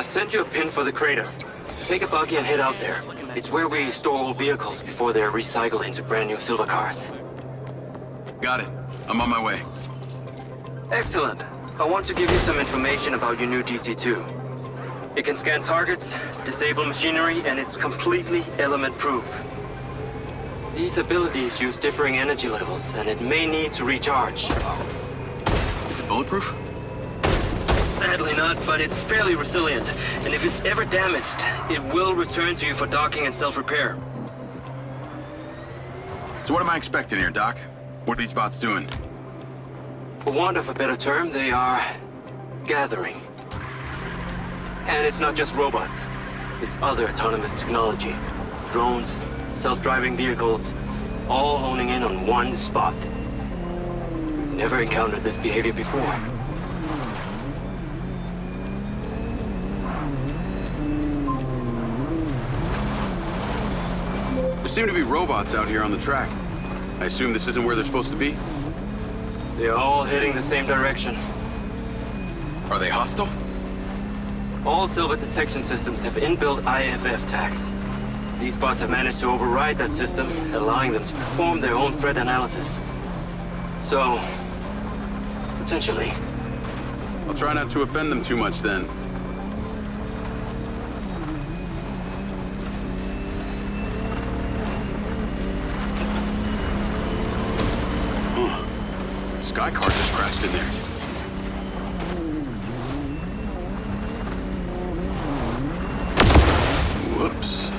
sent you a pin for the crater. Take a buggy and head out there. It's where we store old vehicles before they're recycled into brand new silver cars. Got it. I'm on my way. Excellent. I want to give you some information about your new DC-2. It can scan targets, disable machinery, and it's completely element-proof. These abilities use differing energy levels, and it may need to recharge. Is it bulletproof? Sadly not, but it's fairly resilient, and if it's ever damaged, it will return to you for docking and self-repair. So what am I expecting here, Doc? What are these bots doing? For want of a better term, they are gathering. And it's not just robots. It's other autonomous technology. Drones, self-driving vehicles, all honing in on one spot. We've never encountered this behavior before. There seem to be robots out here on the track. I assume this isn't where they're supposed to be? They're all heading the same direction. Are they hostile? All silver detection systems have inbuilt IFF tags. These bots have managed to override that system, allowing them to perform their own threat analysis. So, potentially. I'll try not to offend them too much then. Sky car just crashed in there. Whoops.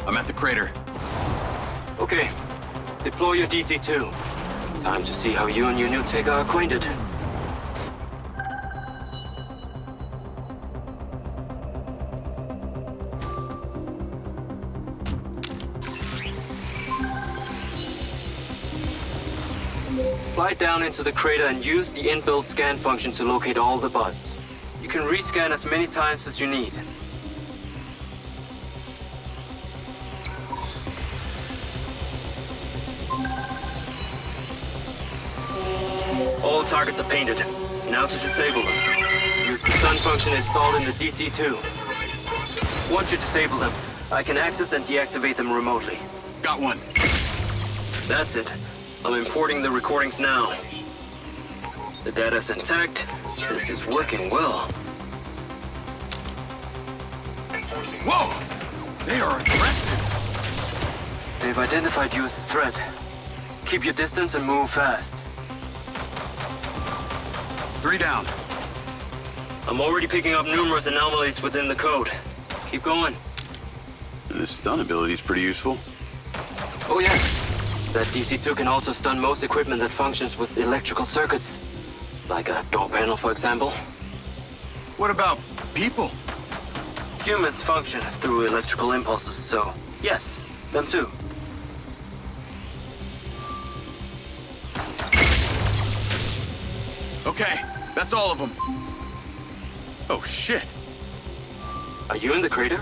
I'm at the crater. Okay. Deploy your DC-2. Time to see how you and your new tech are acquainted. Fly down into the crater and use the inbuilt scan function to locate all the bots. You can rescan as many times as you need. All targets are painted. Now to disable them. Use the stun function installed in the DC-2. Once you disable them, I can access and deactivate them remotely. Got one. That's it. I'm importing the recordings now. The data's intact. This is working well. Whoa! They are aggressive! They've identified you as a threat. Keep your distance and move fast. 3 down. I'm already picking up numerous anomalies within the code. Keep going. This stun ability is pretty useful. Oh yes. That DC-2 can also stun most equipment that functions with electrical circuits. Like a door panel, for example. What about people? Humans function through electrical impulses, so yes, them too. Okay, that's all of them. Oh shit. Are you in the crater?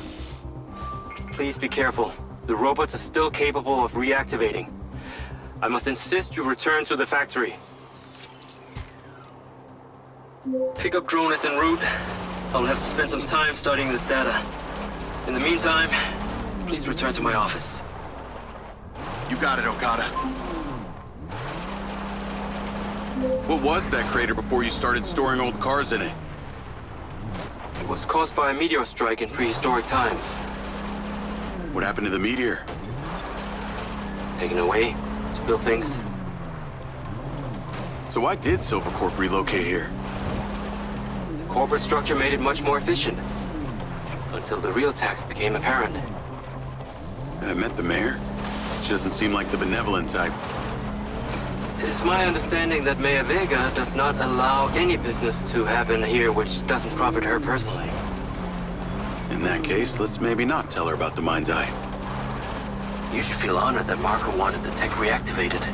Please be careful. The robots are still capable of reactivating. I must insist you return to the factory. Pickup drone is en route. I'll have to spend some time studying this data. In the meantime, please return to my office. You got it, Okada. What was that crater before you started storing old cars in it? It was caused by a meteor strike in prehistoric times. What happened to the meteor? Taken away to build things. So why did Silvercorp relocate here? The corporate structure made it much more efficient. Until the real tax became apparent. I met the mayor. She doesn't seem like the benevolent type. It is my understanding that Mayor Vega does not allow any business to happen here which doesn't profit her personally. In that case, let's maybe not tell her about the MindsEye. You should feel honored that Marco wanted the tech reactivated.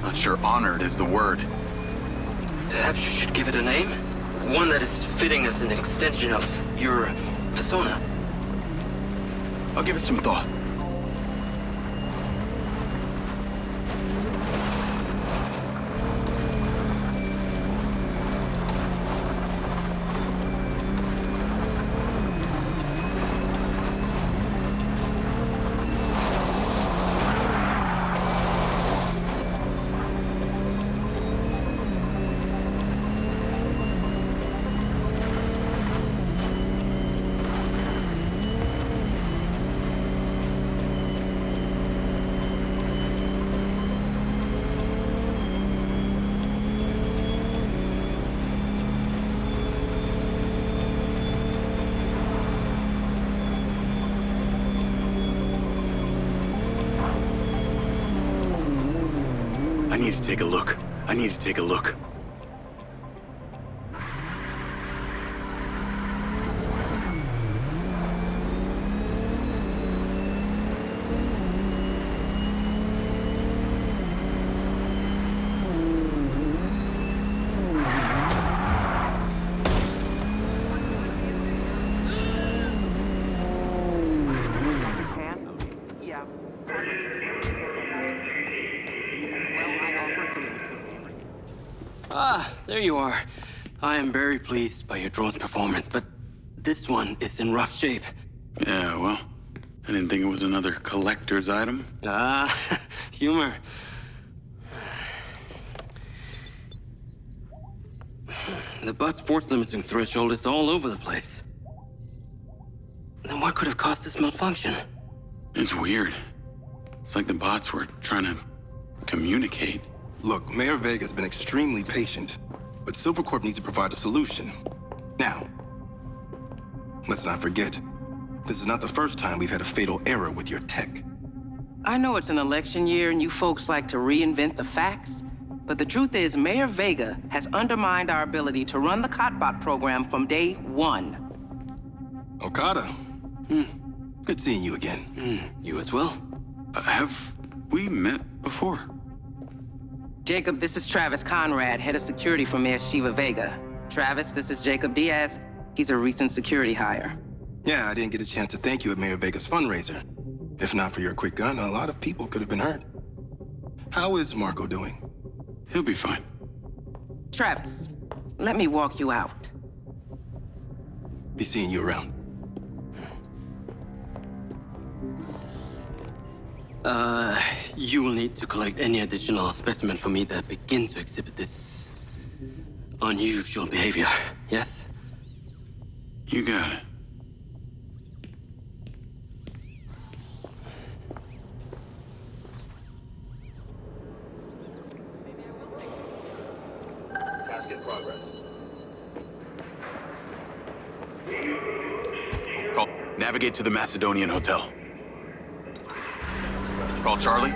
Not sure honored is the word. Perhaps you should give it a name? One that is fitting as an extension of your persona. I'll give it some thought. I need to take a look. I need to take a look. Ah, there you are. I am very pleased by your drone's performance, but this one is in rough shape. Yeah, well, I didn't think it was another collector's item. Ah, humor. The bot's force limiting threshold is all over the place. Then what could have caused this malfunction? It's weird. It's like the bots were trying to communicate. Look, Mayor Vega's been extremely patient, but Silvercorp needs to provide a solution. Now, let's not forget, this is not the first time we've had a fatal error with your tech. I know it's an election year and you folks like to reinvent the facts, but the truth is Mayor Vega has undermined our ability to run the Cotbot program from day one. Okada. Good seeing you again. You as well? Have we met before? Jacob, this is Travis Conrad, head of security for Mayor Shiva Vega. Travis, this is Jacob Diaz. He's a recent security hire. Yeah, I didn't get a chance to thank you at Mayor Vega's fundraiser. If not for your quick gun, a lot of people could have been hurt. How is Marco doing? He'll be fine. Travis, let me walk you out. Be seeing you around. You will need to collect any additional specimen for me that begin to exhibit this unusual behavior, yes? You got it. Task in progress. Call. Navigate to the Macedonian Hotel. Call Charlie.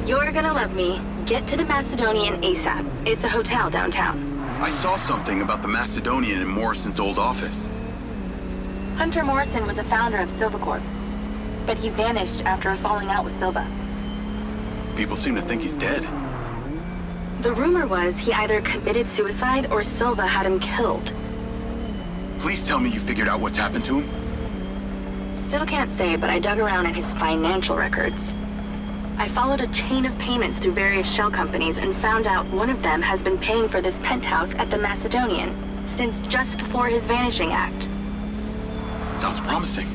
You're gonna love me. Get to the Macedonian ASAP. It's a hotel downtown. I saw something about the Macedonian in Morrison's old office. Hunter Morrison was a founder of Silvercorp, but he vanished after a falling out with Silva. People seem to think he's dead. The rumor was he either committed suicide or Silva had him killed. Please tell me you figured out what's happened to him. Still can't say, but I dug around in his financial records. I followed a chain of payments through various shell companies and found out one of them has been paying for this penthouse at the Macedonian since just before his vanishing act. Sounds promising.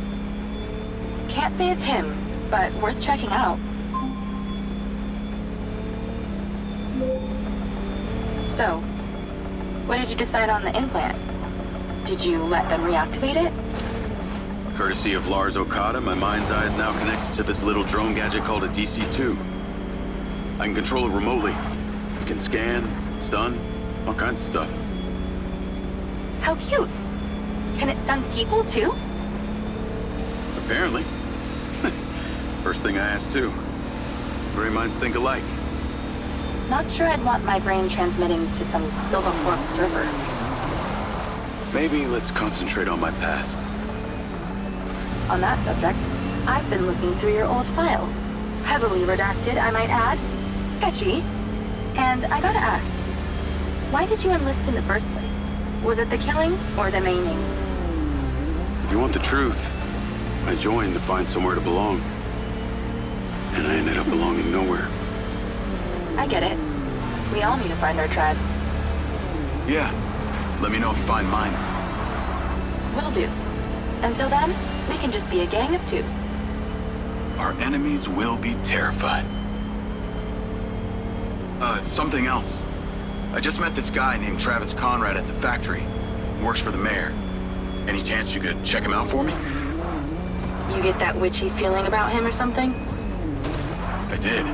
Can't say it's him, but worth checking out. So, what did you decide on the implant? Did you let them reactivate it? Courtesy of Lars Okada, my mind's eye is now connected to this little drone gadget called a DC-2. I can control it remotely. It can scan, stun, all kinds of stuff. How cute. Can it stun people too? Apparently. First thing I asked too. Gray minds think alike. Not sure I'd want my brain transmitting to some Silvercorp server. Maybe let's concentrate on my past. On that subject, I've been looking through your old files. Heavily redacted, I might add. sketchy. And I gotta ask, why did you enlist in the first place? Was it the killing or the maiming? If you want the truth, I joined to find somewhere to belong. And I ended up belonging nowhere. I get it. We all need to find our tribe. Yeah. Let me know if you find mine. Will do. Until then, we can just be a gang of two. Our enemies will be terrified. Something else. I just met this guy named Travis Conrad at the factory. Works for the mayor. Any chance you could check him out for me? You get that witchy feeling about him or something? I did.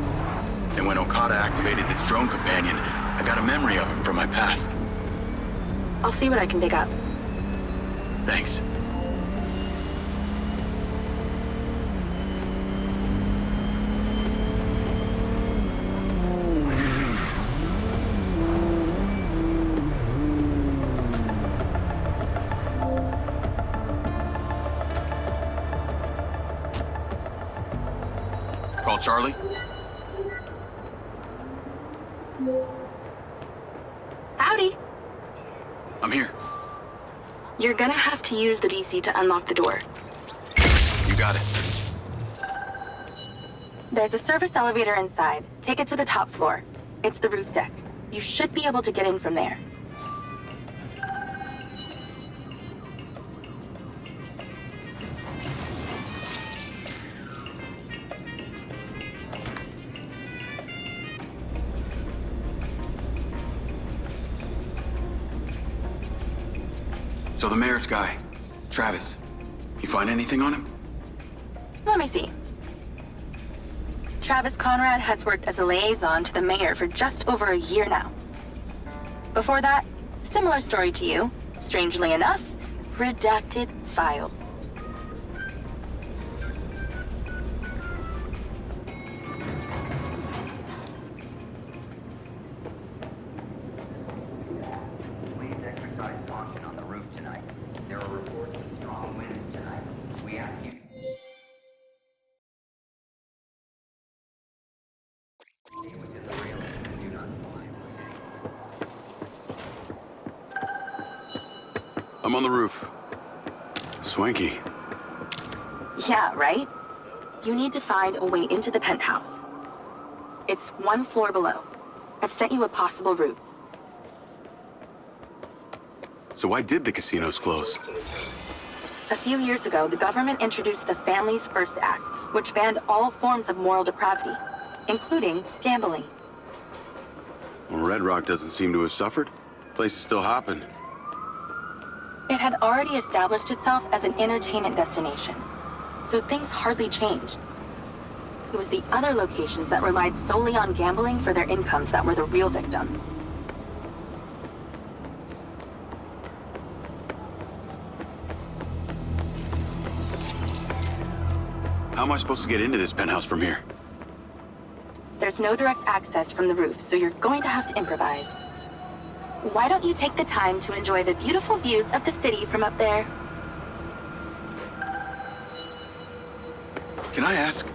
And when Okada activated this drone companion, I got a memory of him from my past. I'll see what I can dig up. Thanks. Call Charlie? Howdy. I'm here. You're gonna have to use the DC to unlock the door. You got it. There's a service elevator inside. Take it to the top floor. It's the roof deck. You should be able to get in from there. So the mayor's guy, Travis, you find anything on him? Let me see. Travis Conrad has worked as a liaison to the mayor for just over a year now. Before that, similar story to you. Strangely enough, redacted files. Please exercise caution on the roof tonight. There are reports of strong winds tonight. We ask you... Stay within the railings and do not fly. I'm on the roof. Swanky. Yeah, right? You need to find a way into the penthouse. It's one floor below. I've sent you a possible route. So why did the casinos close? A few years ago, the government introduced the Family's First Act, which banned all forms of moral depravity, including gambling. Well, Redrock doesn't seem to have suffered. Place is still hopping. It had already established itself as an entertainment destination, so things hardly changed. It was the other locations that relied solely on gambling for their incomes that were the real victims. How am I supposed to get into this penthouse from here? There's no direct access from the roof, so you're going to have to improvise. Why don't you take the time to enjoy the beautiful views of the city from up there? Can I ask,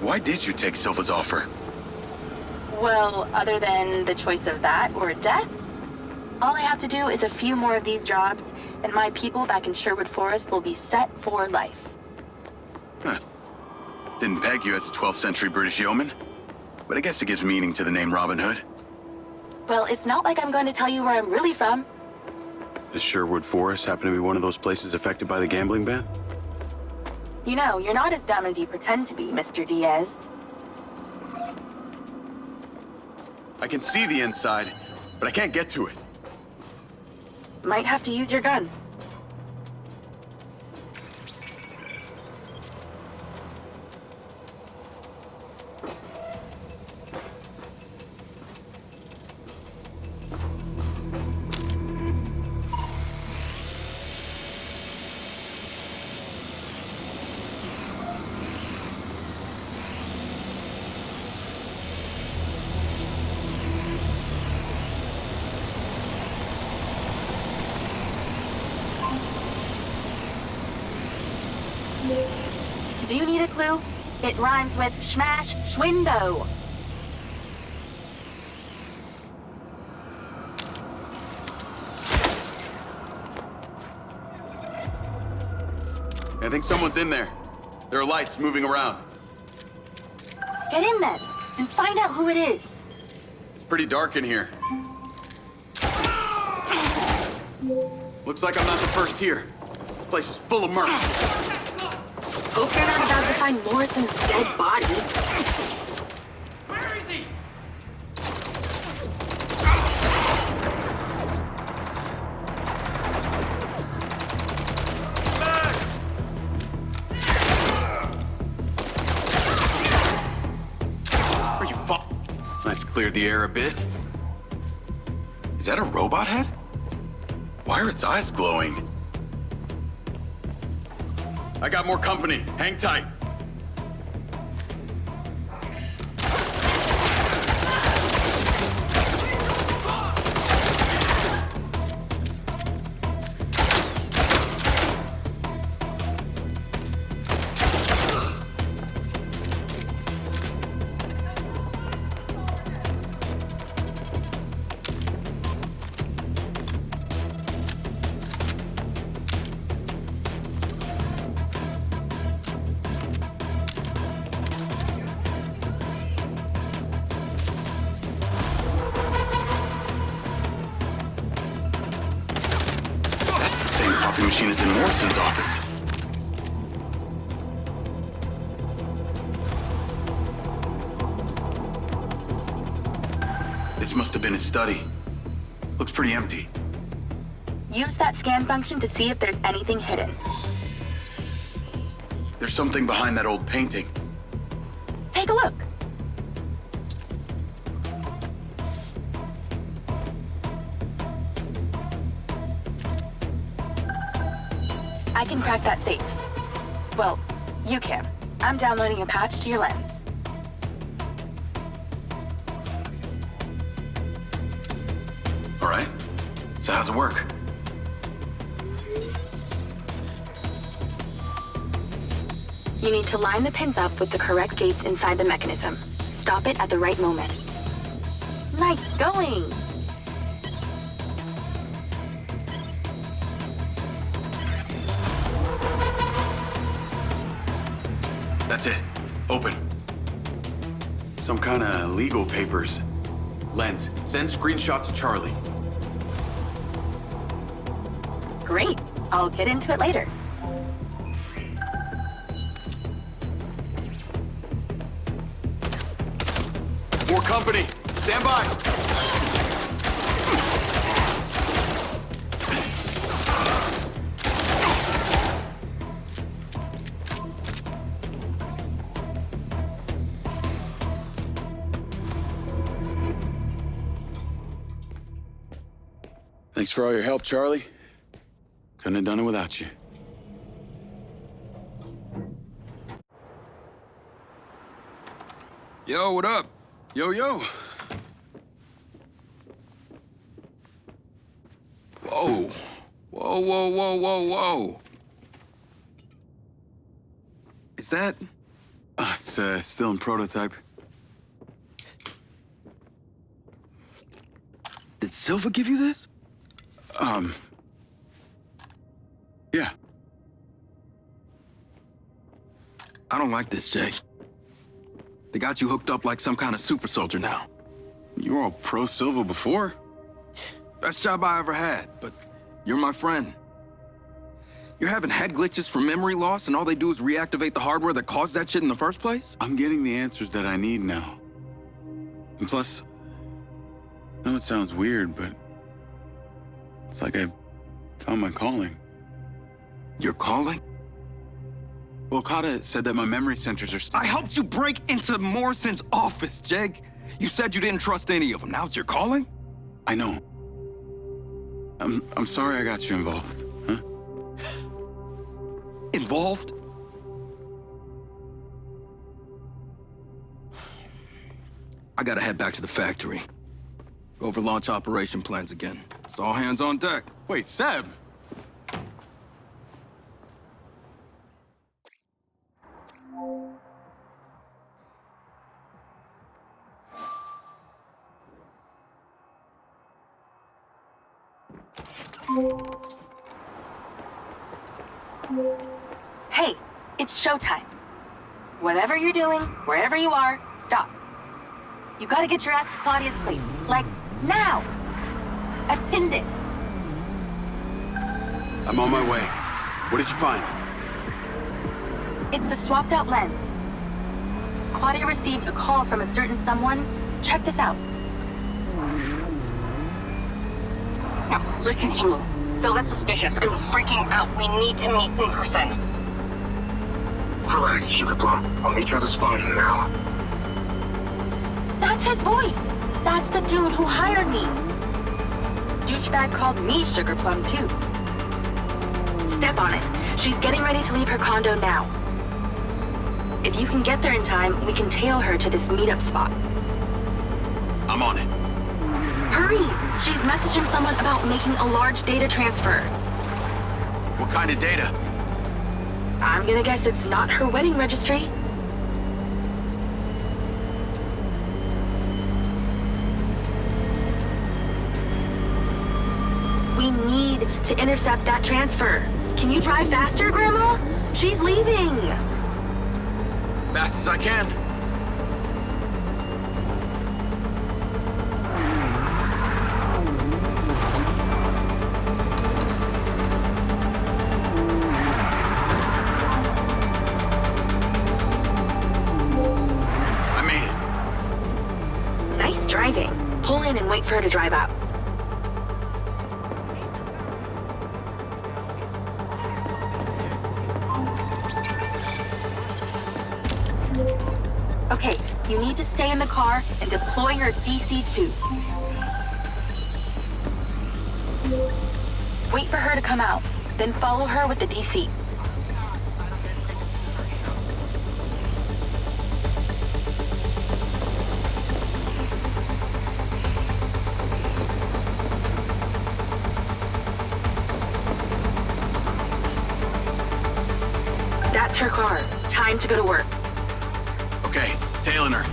why did you take Silva's offer? Well, other than the choice of that or death, all I have to do is a few more of these jobs, and my people back in Sherwood Forest will be set for life. Huh. Didn't peg you as a 12th century British yeoman, but I guess it gives meaning to the name Robin Hood. Well, it's not like I'm going to tell you where I'm really from. Does Sherwood Forest happen to be one of those places affected by the gambling ban? You know, you're not as dumb as you pretend to be, Mr. Diaz. I can see the inside, but I can't get to it. Might have to use your gun. Do you need a clue? It rhymes with smash schwindo. I think someone's in there. There are lights moving around. Get in then, and find out who it is. It's pretty dark in here. Looks like I'm not the first here. The place is full of mercs. Hope you're not about to find Morrison's dead body. Where is he? Are you Let's clear the air a bit. Is that a robot head? Why are its eyes glowing? I got more company. Hang tight. Coffee machine is in Morrison's office. This must have been his study. Looks pretty empty. Use that scan function to see if there's anything hidden. There's something behind that old painting. Take a look. I can crack that safe. Well, you can. I'm downloading a patch to your lens. All right. So how's it work? You need to line the pins up with the correct gates inside the mechanism. Stop it at the right moment. Nice going! That's it. Open. Some kind of legal papers. Lens, send screenshot to Charlie. Great. I'll get into it later. More company. Stand by. Thanks for all your help, Charlie. Couldn't have done it without you. Yo, what up? Yo, yo. Whoa. Whoa, whoa, whoa, whoa, whoa. Is that... It's still in prototype. Did Silva give you this? Yeah. I don't like this, Jay. They got you hooked up like some kind of super soldier now. You were all pro-Silva before. Best job I ever had, but you're my friend. You're having head glitches from memory loss, and all they do is reactivate the hardware that caused that shit in the first place? I'm getting the answers that I need now. And plus, I know it sounds weird, but it's like I found my calling. Your calling? Well, Okada said that my memory centers are I helped you break into Morrison's office, Jake. You said you didn't trust any of them. Now it's your calling? I know. I'm sorry I got you involved, huh? Involved? I gotta head back to the factory. Go over launch operation plans again. It's all hands on deck. Wait, Seb! Hey, It's showtime. Whatever you're doing, wherever you are, stop. You gotta get your ass to Claudia's place. Like, now! I've pinned it. I'm on my way. What did you find? It's the swapped out lens. Claudia received a call from a certain someone. Check this out. Now, listen to me. Silva's suspicious. I'm freaking out. We need to meet in person. Relax, Sugar Plum. I'll meet you at the spot now. That's his voice. That's the dude who hired me. Douchebag called me Sugar Plum, too. Step on it. She's getting ready to leave her condo now. If you can get there in time, we can tail her to this meetup spot. I'm on it. Hurry! She's messaging someone about making a large data transfer. What kind of data? I'm gonna guess it's not her wedding registry. We need to intercept that transfer. Can you drive faster, Grandma? She's leaving. Fast as I can. I made it. Nice driving. Pull in and wait for her to drive out. Okay, you need to stay in the car and deploy your DC-2. Wait for her to come out, then follow her with the DC. That's her car. Time to go to work. Okay, tailing her.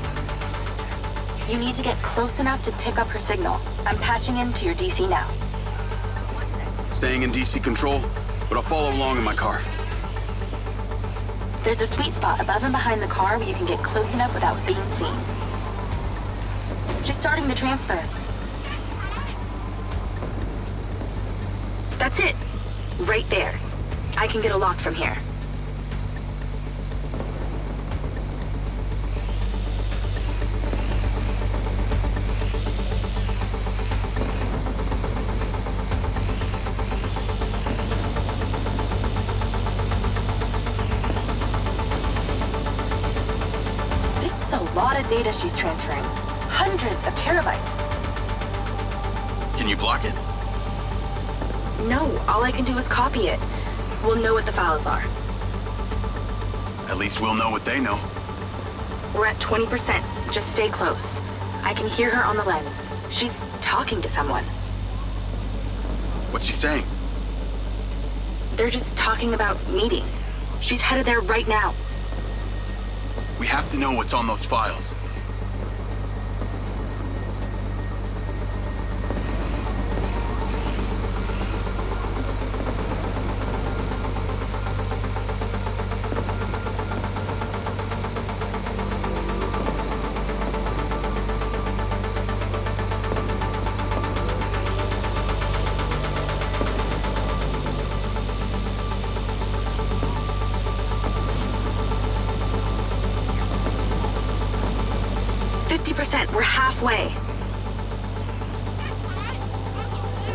You need to get close enough to pick up her signal. I'm patching into your DC now. Staying in DC control, but I'll follow along in my car. There's a sweet spot above and behind the car where you can get close enough without being seen. She's starting the transfer. That's it. Right there. I can get a lock from here. Data she's transferring. Hundreds of terabytes. Can you block it? No, all I can do is copy it. We'll know what the files are. At least we'll know what they know. We're at 20%. Just stay close. I can hear her on the lens. She's talking to someone. What's she saying? They're just talking about meeting. She's headed there right now. We have to know what's on those files. We're halfway.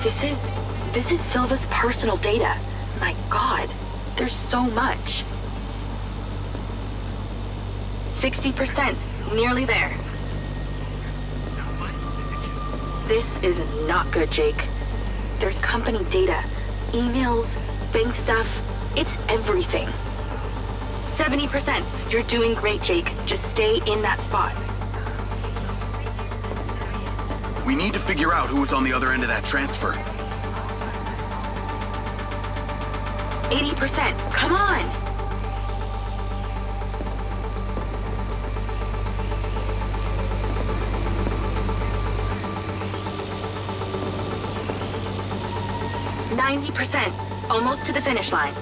This is Silva's personal data. My God, there's so much. 60%, nearly there. This is not good, Jake. There's company data, emails, bank stuff. It's everything. 70%. You're doing great, Jake. Just stay in that spot. We need to figure out who was on the other end of that transfer. 80%. Come on! %. Almost to the finish line.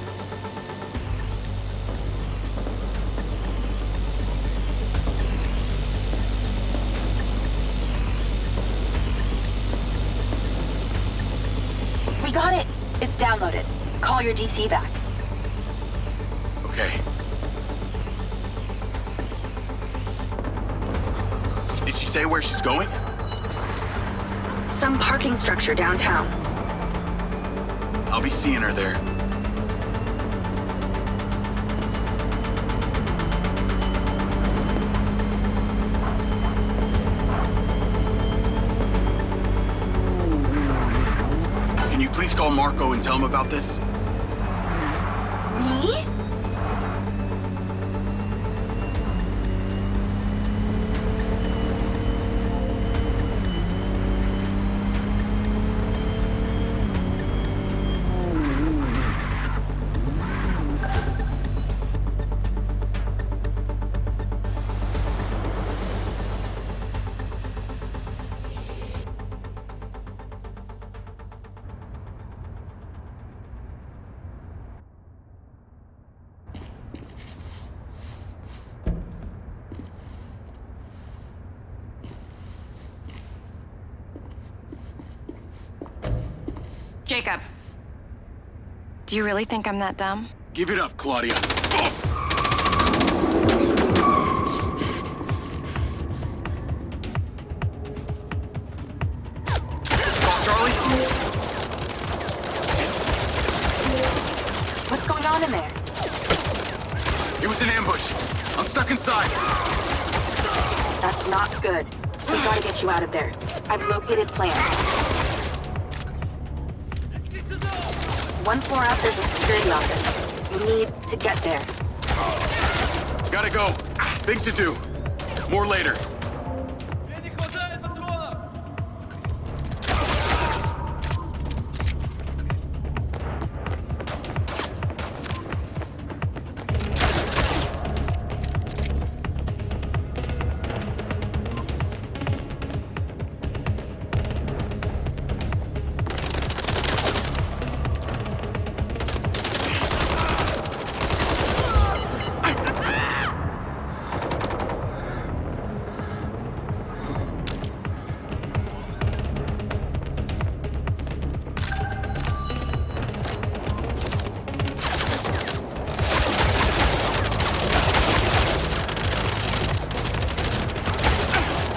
got it. It's downloaded. Call your DC back. Okay. Did she say where she's going? Some parking structure downtown. I'll be seeing her there. Can you please call Marco and tell him about this? Me? Jacob. Do you really think I'm that dumb? Give it up, Claudia. Call Charlie? What's going on in there? It was an ambush. I'm stuck inside. That's not good. We gotta get you out of there. I've located plans. One floor up, there's a security office. You need to get there. Gotta go. Things to do. More later.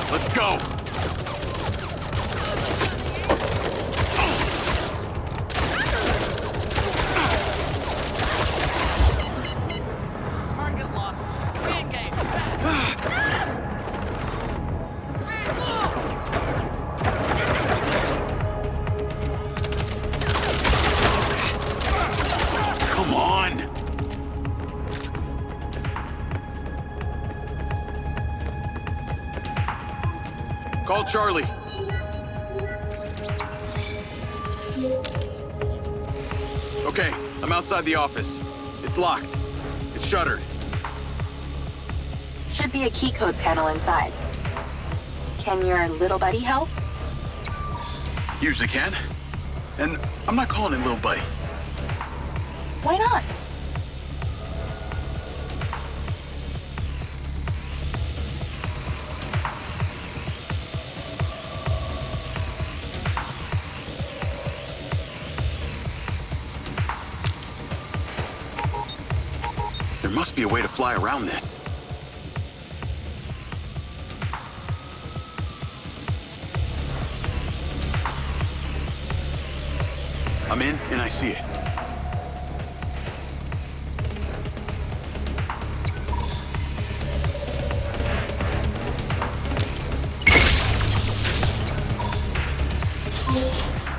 Let's go! Come on! Call Charlie. Okay, I'm outside the office. It's locked. It's shuttered. Should be a key code panel inside. Can your little buddy help? Usually can. And I'm not calling it little buddy. Why not? There must be a way to fly around this. I'm in, and I see it.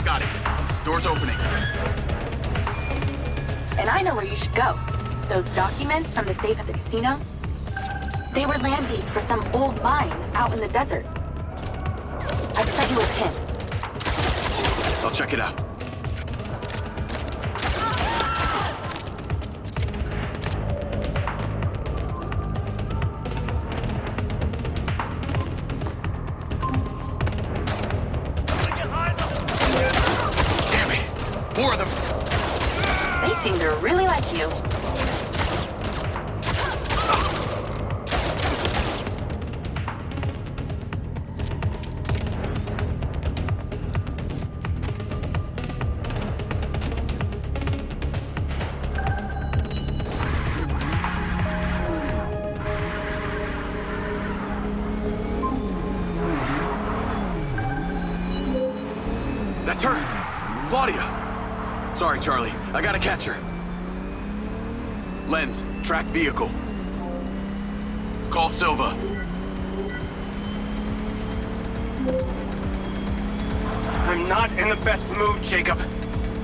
Got it. Door's opening. And I know where you should go. Those documents from the safe at the casino? They were land deeds for some old mine out in the desert. I've sent you a pin. I'll check it out. Damn it! More of them! They seem to really like you. That's her! Claudia! Sorry, Charlie. I gotta catch her. Lens, track vehicle. Call Silva. I'm not in the best mood, Jacob.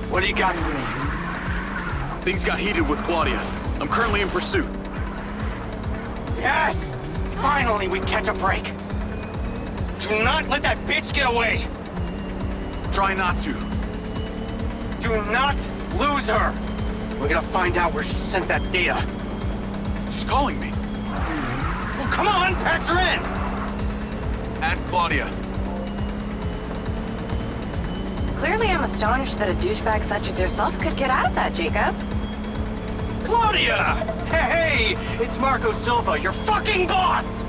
What do you got for me? Things got heated with Claudia. I'm currently in pursuit. Yes! Finally, we catch a break. Do not let that bitch get away. Try not to. Do not lose her. We're gonna find out where she sent that data. She's calling me. Well, come on, patch her in. Add Claudia. Clearly, I'm astonished that a douchebag such as yourself could get out of that, Jacob. Claudia! Hey, it's Marco Silva, your fucking boss!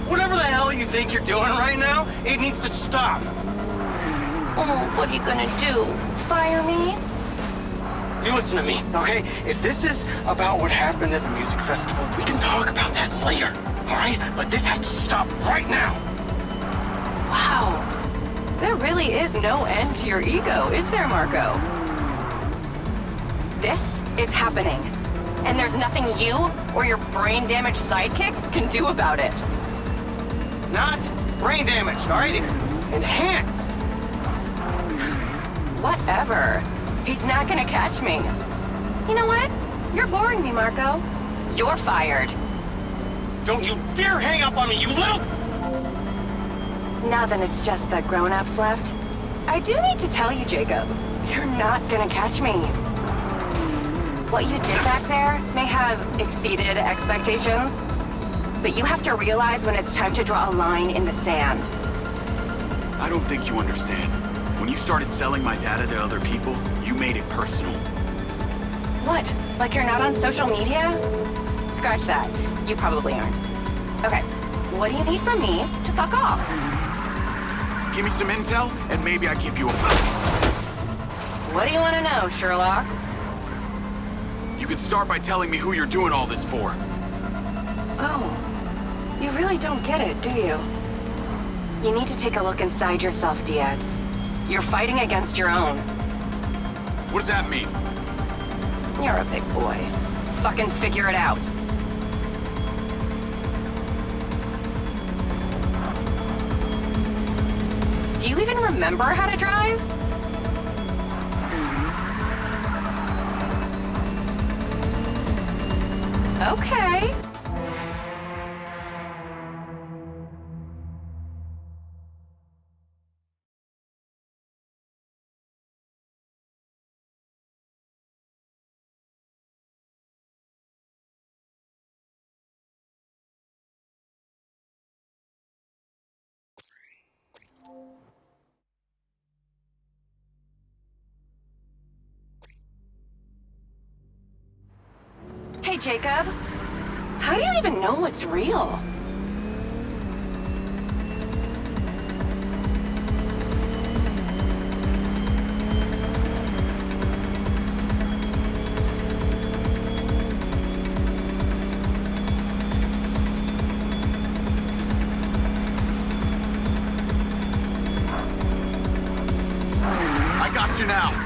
Whatever the hell you think you're doing right now, it needs to stop. Oh, what are you gonna do? Fire me? You listen to me, okay? If this is about what happened at the music festival, we can talk about that later, all right? But this has to stop right now. Wow. There really is no end to your ego, is there, Marco? This is happening. And there's nothing you or your brain-damaged sidekick can do about it. Not brain damaged, all right? Enhanced. Whatever. He's not gonna catch me. You know what? You're boring me, Marco. You're fired. Don't you dare hang up on me, you little... Now then it's just the grown-ups left. I do need to tell you, Jacob, you're not gonna catch me. What you did back there may have exceeded expectations, but you have to realize when it's time to draw a line in the sand. I don't think you understand. When you started selling my data to other people, you made it personal. What? Like you're not on social media? Scratch that. You probably aren't. Okay, what do you need from me to fuck off? Give me some intel, and maybe I give you a What do you want to know, Sherlock? You can start by telling me who you're doing all this for. Oh, you really don't get it, do you? You need to take a look inside yourself, Diaz. You're fighting against your own. What does that mean? You're a big boy. Fucking figure it out. Do you even remember how to drive? Okay. Hey, Jacob. How do you even know what's real? I got you now.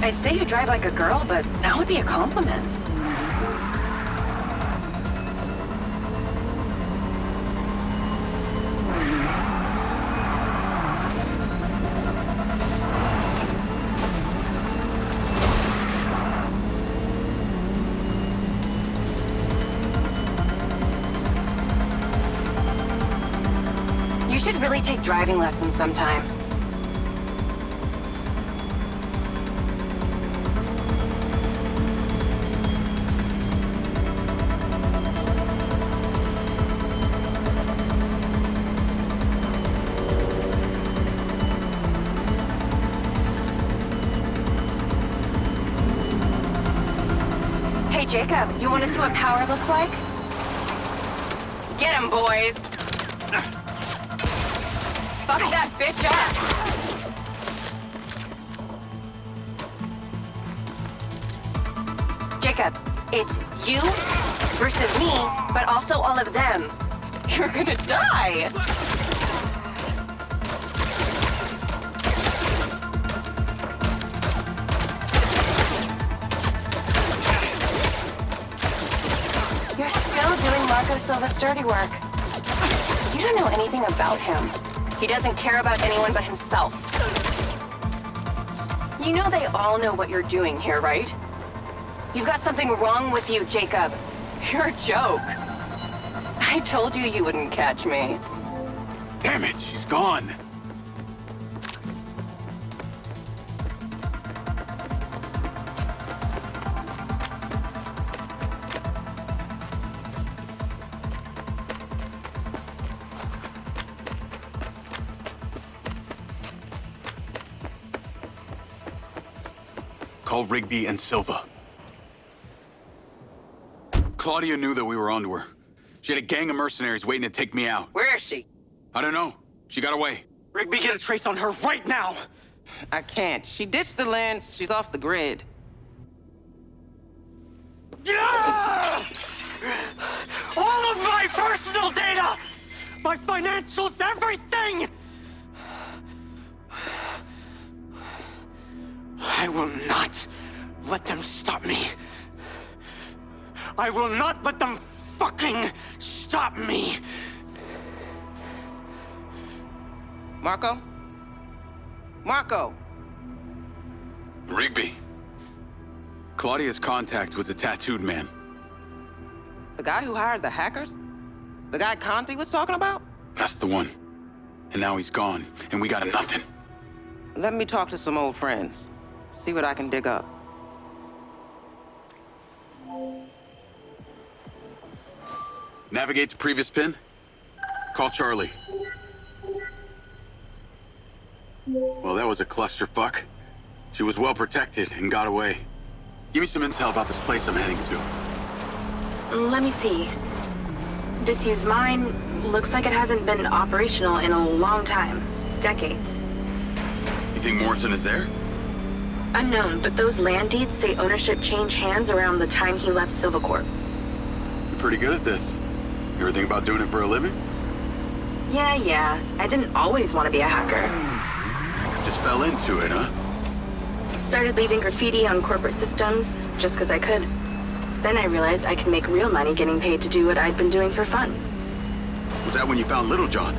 I'd say you drive like a girl, but that would be a compliment. You should really take driving lessons sometime. Hey, Jacob, you want to see what power looks like? Get him, boys! Fuck that bitch up! Jacob, it's you versus me, but also all of them. You're gonna die! You're still doing Marco Silva's dirty work. You don't know anything about him. He doesn't care about anyone but himself. You know they all know what you're doing here, right? You've got something wrong with you, Jacob. You're a joke. I told you wouldn't catch me. Damn it, she's gone. Call Rigby and Silva. Claudia knew that we were onto her. She had a gang of mercenaries waiting to take me out. Where is she? I don't know. She got away. Rigby, get a trace on her right now! I can't. She ditched the land. She's off the grid. Yeah! All of my personal data! My financials, everything! I will not let them stop me. I will not let them fucking stop me. Marco? Marco! Rigby. Claudia's contact was a tattooed man. The guy who hired the hackers? The guy Conti was talking about? That's the one. And now he's gone, and we got nothing. Let me talk to some old friends. See what I can dig up. Navigate to previous pin. Call Charlie. Well, that was a clusterfuck. She was well protected and got away. Give me some intel about this place I'm heading to. Let me see. Disused mine looks like it hasn't been operational in a long time. Decades. You think Morrison is there? Unknown, but those land deeds say ownership changed hands around the time he left Silvacorp. You're pretty good at this. You ever think about doing it for a living? Yeah. I didn't always want to be a hacker. Just fell into it, huh? Started leaving graffiti on corporate systems, just because I could. Then I realized I could make real money getting paid to do what I'd been doing for fun. Was that when you found Little John?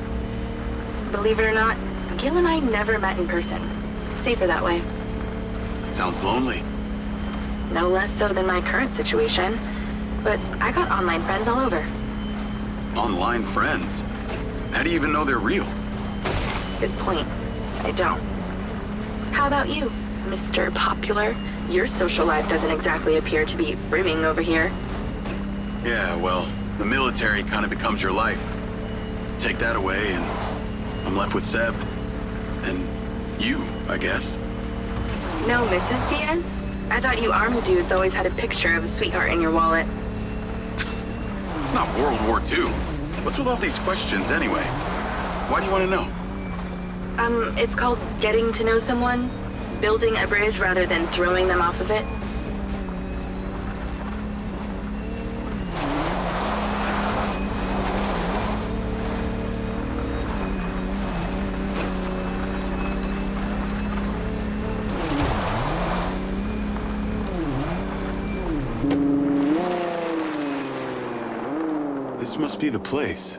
Believe it or not, Gil and I never met in person. Safer that way. Sounds lonely. No less so than my current situation. But I got online friends all over. Online friends? How do you even know they're real? Good point. I don't. How about you, Mr. Popular? Your social life doesn't exactly appear to be brimming over here. Yeah, well, the military kind of becomes your life. Take that away and I'm left with Seb. And you, I guess. No Mrs. Diaz? I thought you army dudes always had a picture of a sweetheart in your wallet. It's not World War II. What's with all these questions anyway? Why do you want to know? It's called getting to know someone. Building a bridge rather than throwing them off of it. This must be the place.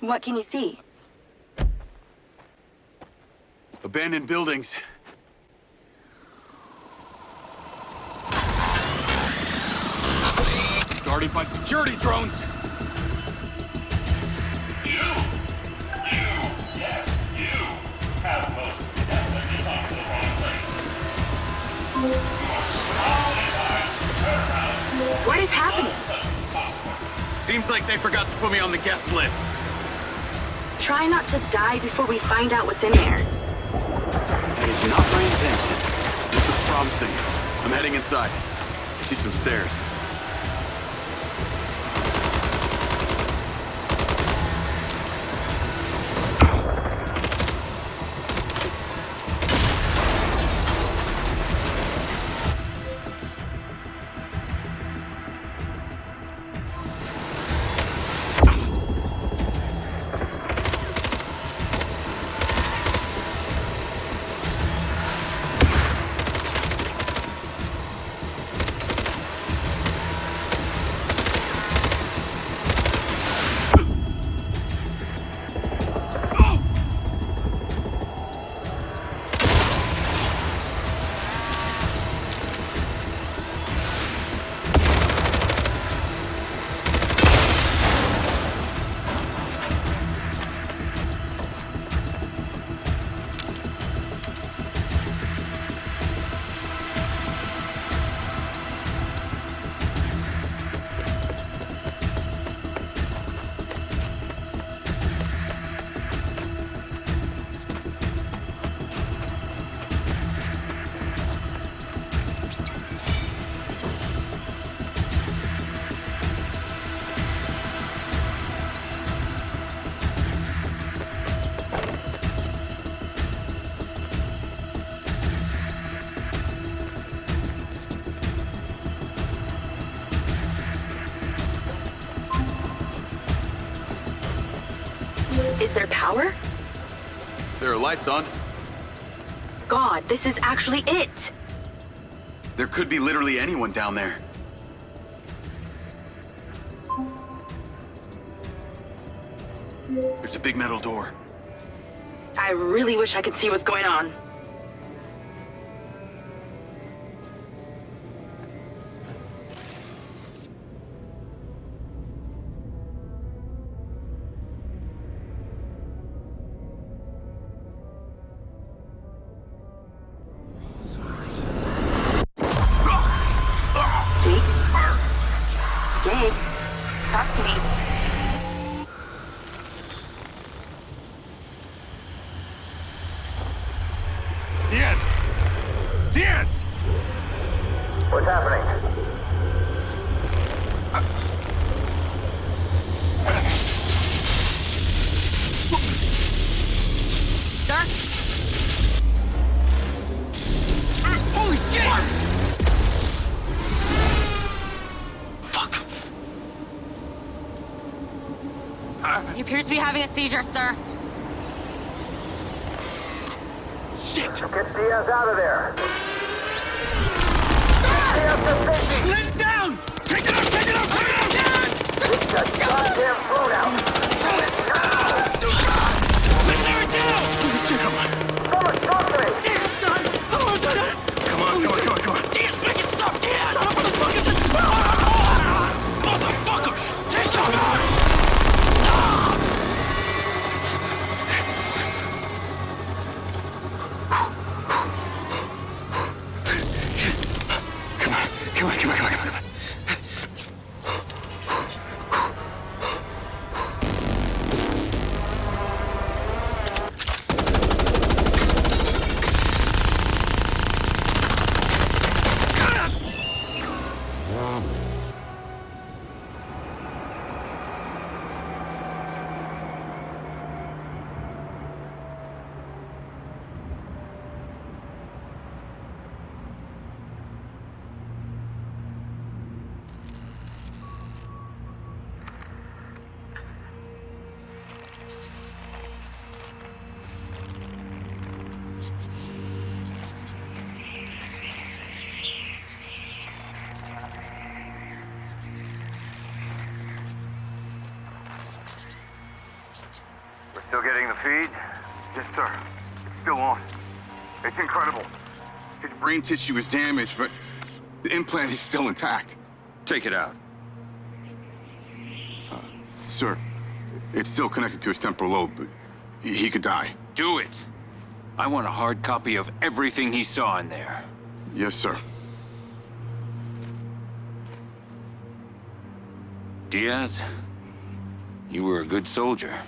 What can you see? Abandoned buildings. Guarded by security drones. Yes, you have most definitely come to the wrong place. What is happening? Seems like they forgot to put me on the guest list. Try not to die before we find out what's in there. That is not my intention. This is promising. I'm heading inside. I see some stairs. Is there power? There are lights on. God, this is actually it! There could be literally anyone down there. There's a big metal door. I really wish I could see what's going on. Jake, talk to me. Diaz! What's happening? Sir? Holy shit! Fuck. He appears to be having a seizure, sir. Shit! Get Diaz out of there! Diaz, sit down! Take it up! Take it up! Take it up! Get that goddamn phone out! Let's tear it down! Come on. Someone talk to me! Diaz, son! Come on. Diaz, make it stop! Diaz! Motherfucker! Take him out! Come on. Still getting the feed? Yes, sir. It's still on. It's incredible. His brain tissue is damaged, but the implant is still intact. Take it out. Sir, it's still connected to his temporal lobe, but he could die. Do it. I want a hard copy of everything he saw in there. Yes, sir. Diaz, you were a good soldier.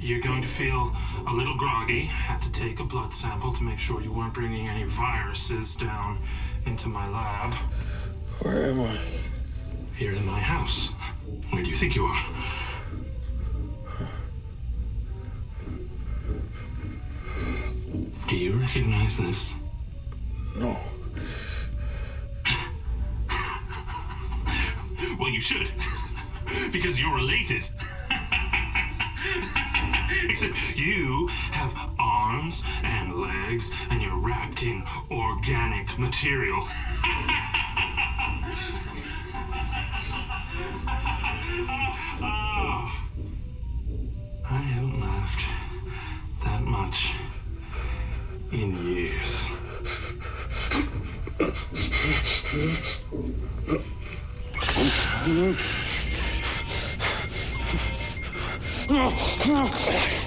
You're going to feel a little groggy. Had to take a blood sample to make sure you weren't bringing any viruses down into my lab. Where am I? Here in my house. Where do you think you are? Do you recognize this? No. Well, you should. Because you're related. Except you have arms and legs, and you're wrapped in organic material. I haven't in years. Oh, yes.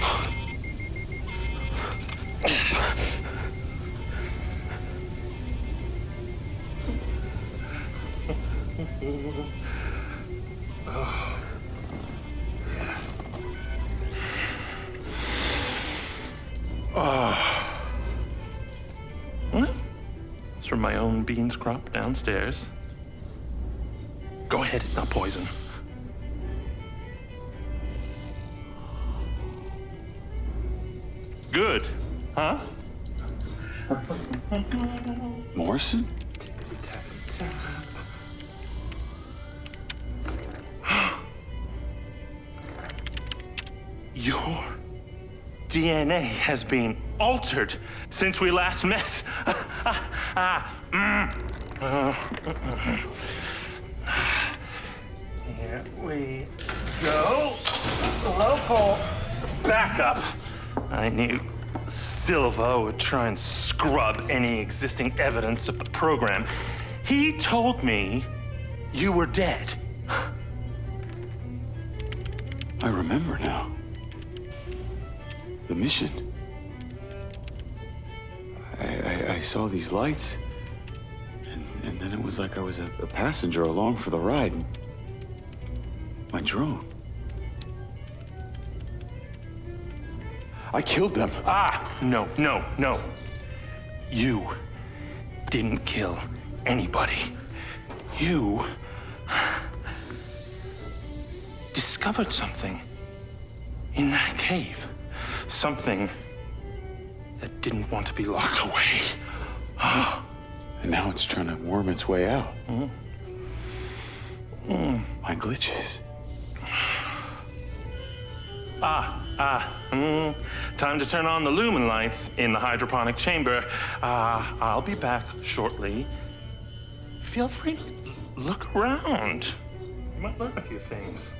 Oh. Well, it's from my own beans crop downstairs. Go ahead, it's not poison. Good, huh? Morrison? Your DNA has been altered since we last met. Here we go. Local backup. I knew Silva would try and scrub any existing evidence of the program. He told me you were dead. I remember now. The mission. I saw these lights, and then it was like I was a passenger along for the ride. My drone. I killed them. No. You didn't kill anybody. You discovered something in that cave. Something that didn't want to be locked away. And now it's trying to worm its way out. My glitches. Time to turn on the lumen lights in the hydroponic chamber. I'll be back shortly. Feel free to look around. You might learn a few things.